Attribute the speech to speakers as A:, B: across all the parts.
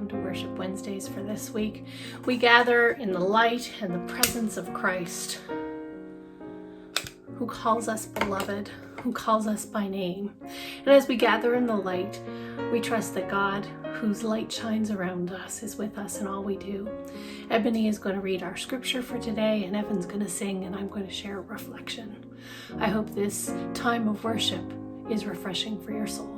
A: welcome to Worship Wednesdays for this week. We gather in the light and the presence of Christ, who calls us beloved, who calls us by name. And as we gather in the light, we trust that God, whose light shines around us, is with us in all we do. Ebony is going to read our scripture for today, and Evan's going to sing, and I'm going to share a reflection. I hope this time of worship is refreshing for your soul.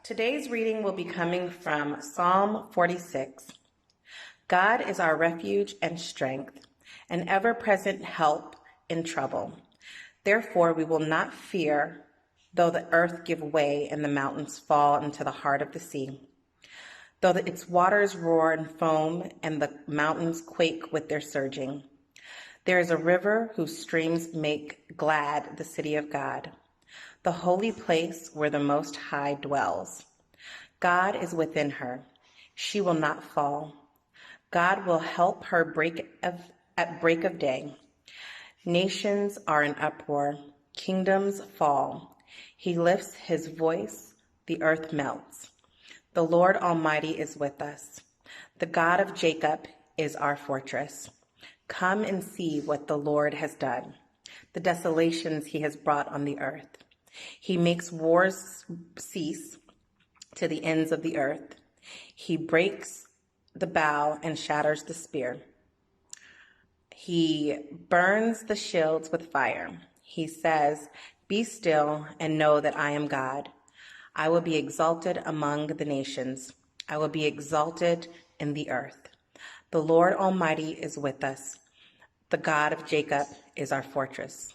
B: Today's reading will be coming from Psalm 46. God is our refuge and strength, an ever-present help in trouble. Therefore we will not fear, though the earth give way and the mountains fall into the heart of the sea. Though its waters roar and foam and the mountains quake with their surging. There is a river whose streams make glad the city of God, the holy place where the Most High dwells. God is within her. She will not fall. God will help her at break of day. Nations are in uproar. Kingdoms fall. He lifts his voice. The earth melts. The Lord Almighty is with us. The God of Jacob is our fortress. Come and see what the Lord has done, the desolations he has brought on the earth. He makes wars cease to the ends of the earth. He breaks the bow and shatters the spear. He burns the shields with fire. He says, "Be still and know that I am God. I will be exalted among the nations. I will be exalted in the earth. The Lord Almighty is with us. The God of Jacob is our fortress."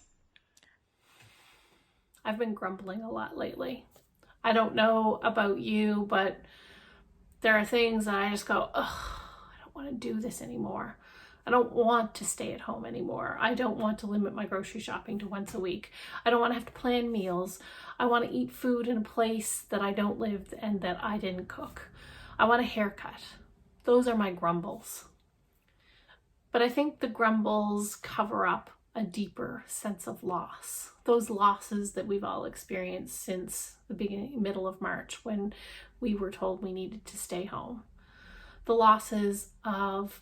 A: I've been grumbling a lot lately. I don't know about you, but there are things that I just go, I don't want to do this anymore. I don't want to stay at home anymore. I don't want to limit my grocery shopping to once a week. I don't want to have to plan meals. I want to eat food in a place that I don't live and that I didn't cook. I want a haircut. Those are my grumbles. But I think the grumbles cover up a deeper sense of loss. Those losses that we've all experienced since the middle of March, when we were told we needed to stay home. The losses of,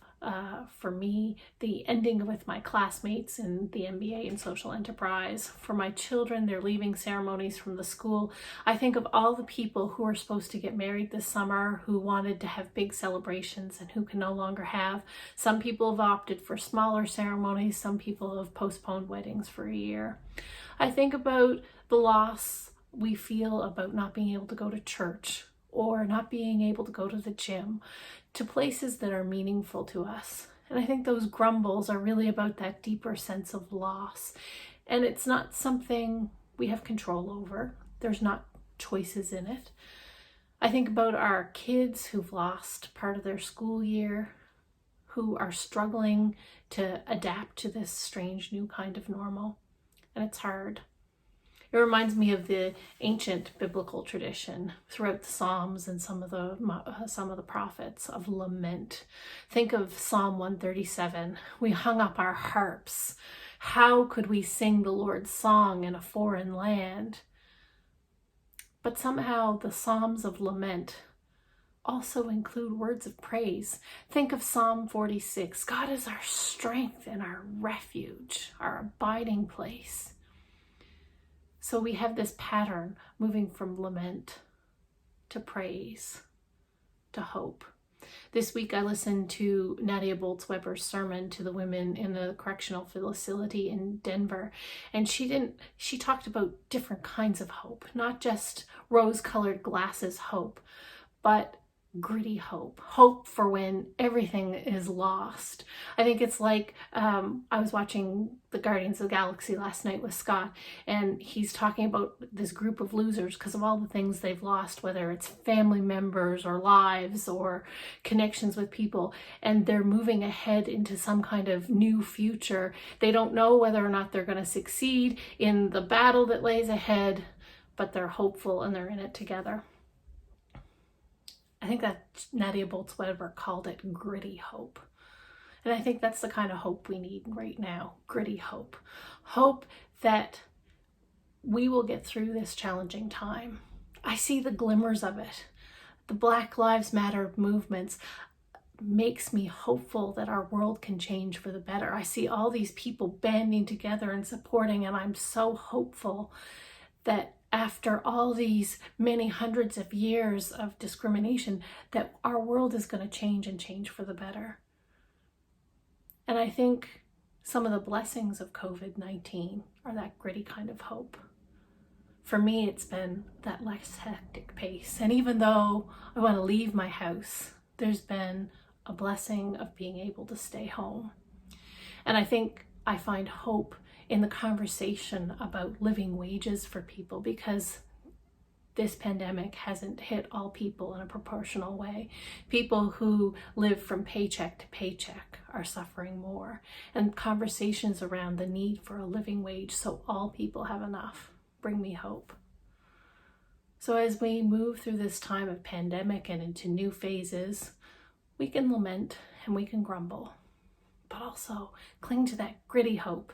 A: for me, the ending with my classmates in the MBA in social enterprise. For my children, their leaving ceremonies from the school. I think of all the people who are supposed to get married this summer, who wanted to have big celebrations and who can no longer have. Some people have opted for smaller ceremonies. Some people have postponed weddings for a year. I think about the loss we feel about not being able to go to church or not being able to go to the gym, to places that are meaningful to us. And I think those grumbles are really about that deeper sense of loss. And it's not something we have control over. There's not choices in it. I think about our kids who've lost part of their school year, who are struggling to adapt to this strange new kind of normal. And it's hard. It reminds me of the ancient biblical tradition throughout the Psalms and some of the prophets of lament. Think of Psalm 137. We hung up our harps. How could we sing the Lord's song in a foreign land? But somehow the Psalms of lament also include words of praise. Think of Psalm 46. God is our strength and our refuge, our abiding place. So we have this pattern moving from lament to praise to hope. This week I listened to Nadia Bolz-Weber's sermon to the women in the correctional facility in Denver. And she talked about different kinds of hope, not just rose-colored glasses hope, but gritty hope. Hope for when everything is lost. I think it's like, I was watching the Guardians of the Galaxy last night with Scott, and he's talking about this group of losers because of all the things they've lost, whether it's family members or lives or connections with people, and they're moving ahead into some kind of new future. They don't know whether or not they're going to succeed in the battle that lays ahead, but they're hopeful and they're in it together. I think that Nadia Bolz-Weber called it gritty hope. And I think that's the kind of hope we need right now, gritty hope. Hope that we will get through this challenging time. I see the glimmers of it. The Black Lives Matter movements makes me hopeful that our world can change for the better. I see all these people banding together and supporting, and I'm so hopeful that after all these many hundreds of years of discrimination, that our world is going to change and change for the better. And I think some of the blessings of COVID-19 are that gritty kind of hope. For me, it's been that less hectic pace. And even though I want to leave my house, there's been a blessing of being able to stay home. And I think I find hope in the conversation about living wages for people, because this pandemic hasn't hit all people in a proportional way. People who live from paycheck to paycheck are suffering more. And conversations around the need for a living wage so all people have enough bring me hope. So as we move through this time of pandemic and into new phases, we can lament and we can grumble, but also cling to that gritty hope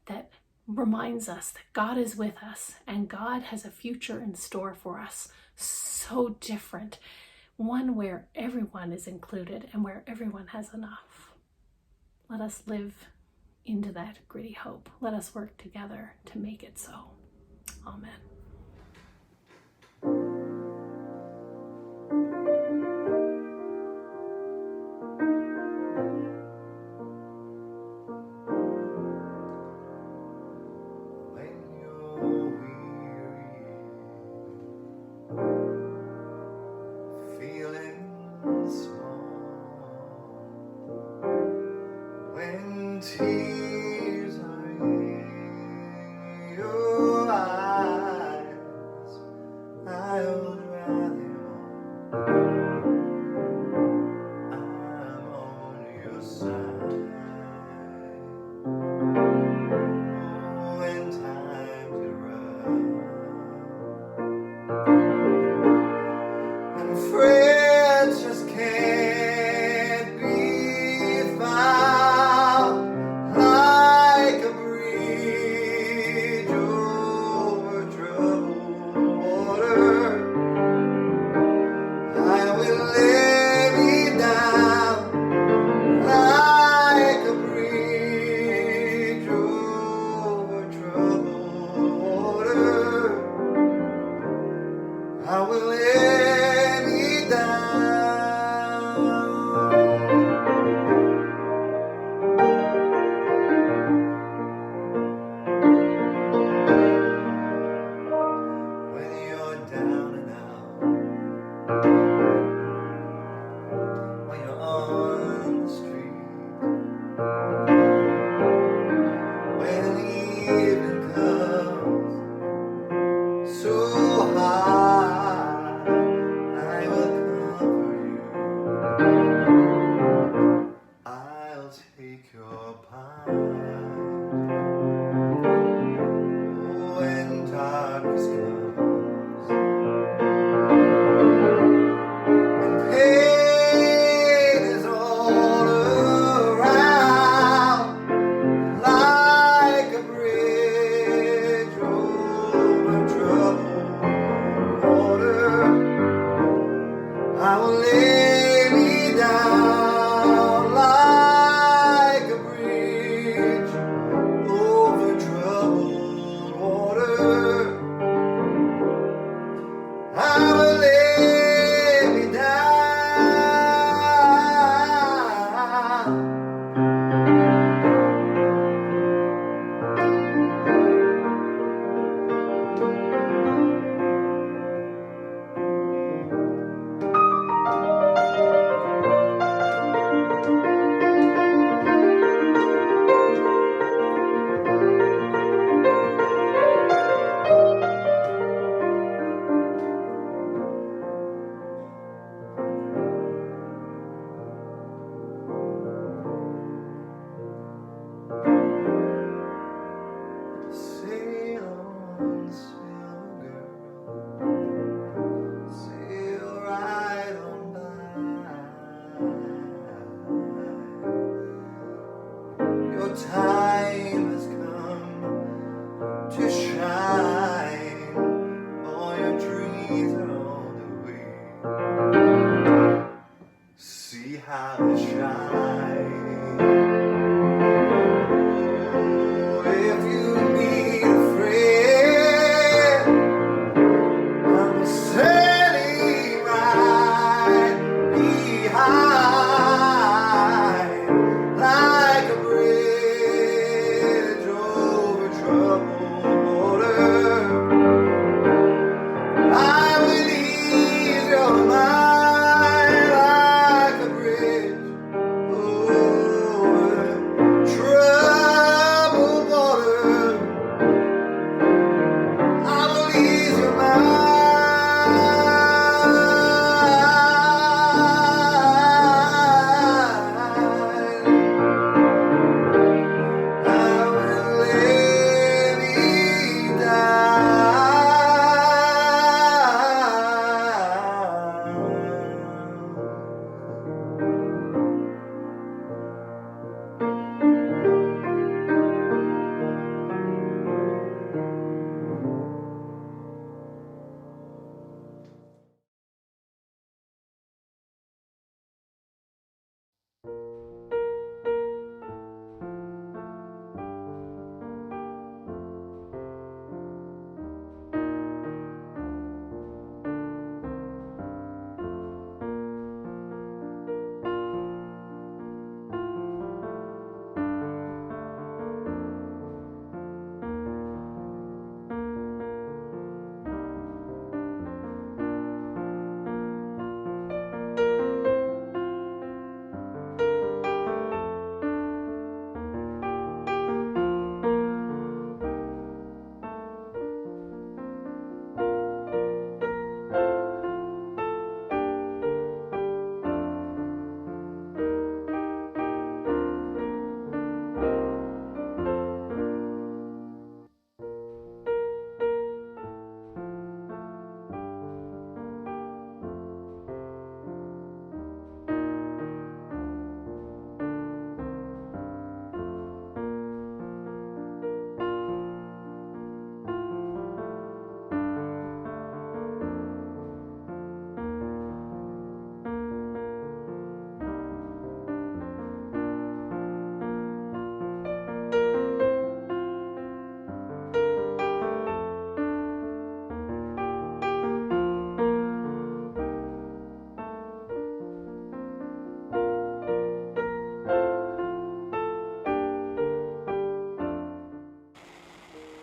A: that reminds us that God is with us and God has a future in store for us, so different, one where everyone is included and where everyone has enough. Let us live into that gritty hope. Let us work together to make it so. Amen.
C: Tears are in your eyes.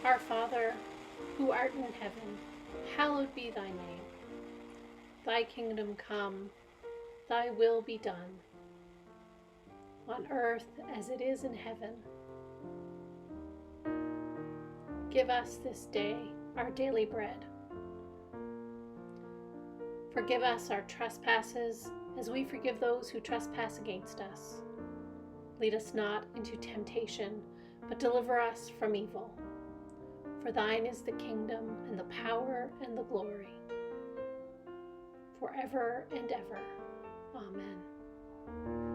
A: Our Father, who art in heaven, hallowed be thy name. Thy kingdom come, thy will be done, on earth as it is in heaven. Give us this day our daily bread. Forgive us our trespasses, as we forgive those who trespass against us. Lead us not into temptation, but deliver us from evil. For thine is the kingdom, and the power, and the glory, forever and ever. Amen.